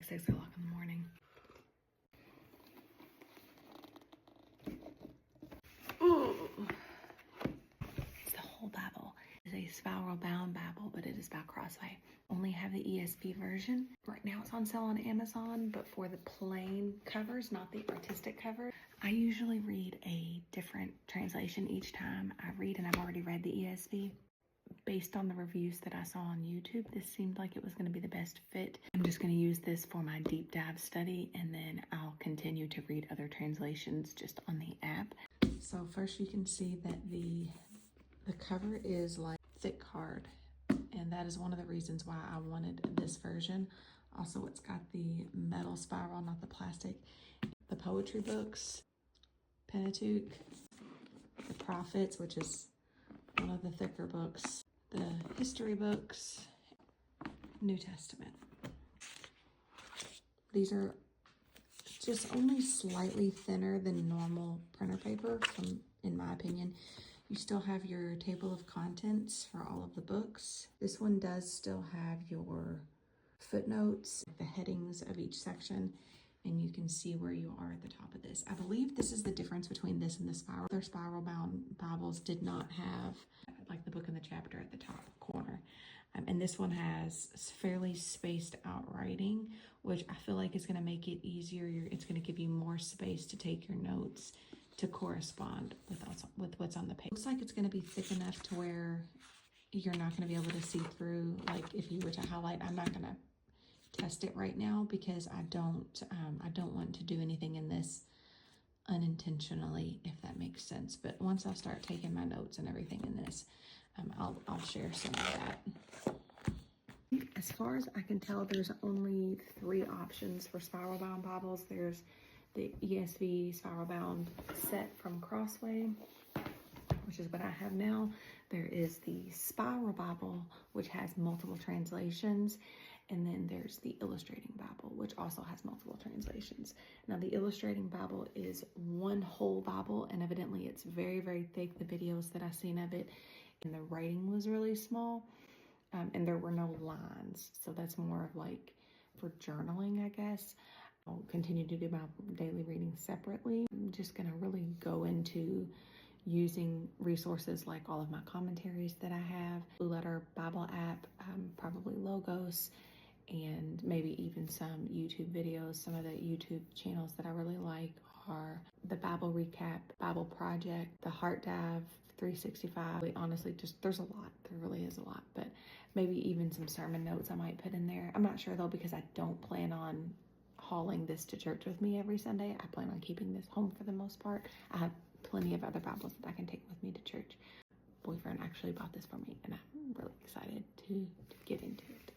6 o'clock in the morning. Ooh. It's the whole Bible. It's a spiral bound Bible, but it is by Crossway. Only have the ESV version. Right now it's on sale on Amazon, but for the plain covers, not the artistic cover. I usually read a different translation each time I read, and I've already read the ESV. Based on the reviews that I saw on YouTube, this seemed like it was going to be the best fit. I'm just going to use this for my deep dive study, and then I'll continue to read other translations just on the app. So first you can see that the cover is like thick card, and that is one of the reasons why I wanted this version. Also, it's got the metal spiral, not the plastic. The poetry books, Pentateuch, the Prophets, which is one of the thicker books, the history books, New Testament. These are just only slightly thinner than normal printer paper, in my opinion. You still have your table of contents for all of the books. This one does still have your footnotes, the headings of each section, and you can see where you are at the top of this. I believe this is the difference between this and the spiral. Their spiral bound Bibles did not have like the book and the chapter at the top corner. And this one has fairly spaced out writing, which I feel like is going to make it easier. It's going to give you more space to take your notes to correspond with what's on the page. Looks like it's going to be thick enough to where you're not going to be able to see through. Like if you were to highlight, I'm not going to test it right now because I don't want to do anything in this unintentionally, if that makes sense. But once I start taking my notes and everything in this, I'll share some of that. As far as I can tell, there's only 3 options for spiral bound Bibles. There's the ESV spiral bound set from Crossway, which is what I have now. There is the Spiral Bible, which has multiple translations. And then there's the Illustrating Bible, which also has multiple translations. Now, the Illustrating Bible is one whole Bible, and evidently it's very, very thick. The videos that I've seen of it, and the writing was really small, and there were no lines. So that's more of like for journaling, I guess. I'll continue to do my daily reading separately. I'm just gonna really go into using resources like all of my commentaries that I have, Blue Letter Bible app, probably Logos, and maybe even some YouTube videos. Some of the YouTube channels that I really like are the Bible Recap, Bible Project, the Heart Dive 365. Honestly, just there's a lot. There really is a lot, but maybe even some sermon notes I might put in there. I'm not sure though, because I don't plan on hauling this to church with me every Sunday. I plan on keeping this home for the most part. I have plenty of other Bibles that I can take with me to church. My boyfriend actually bought this for me, and I'm really excited to get into it.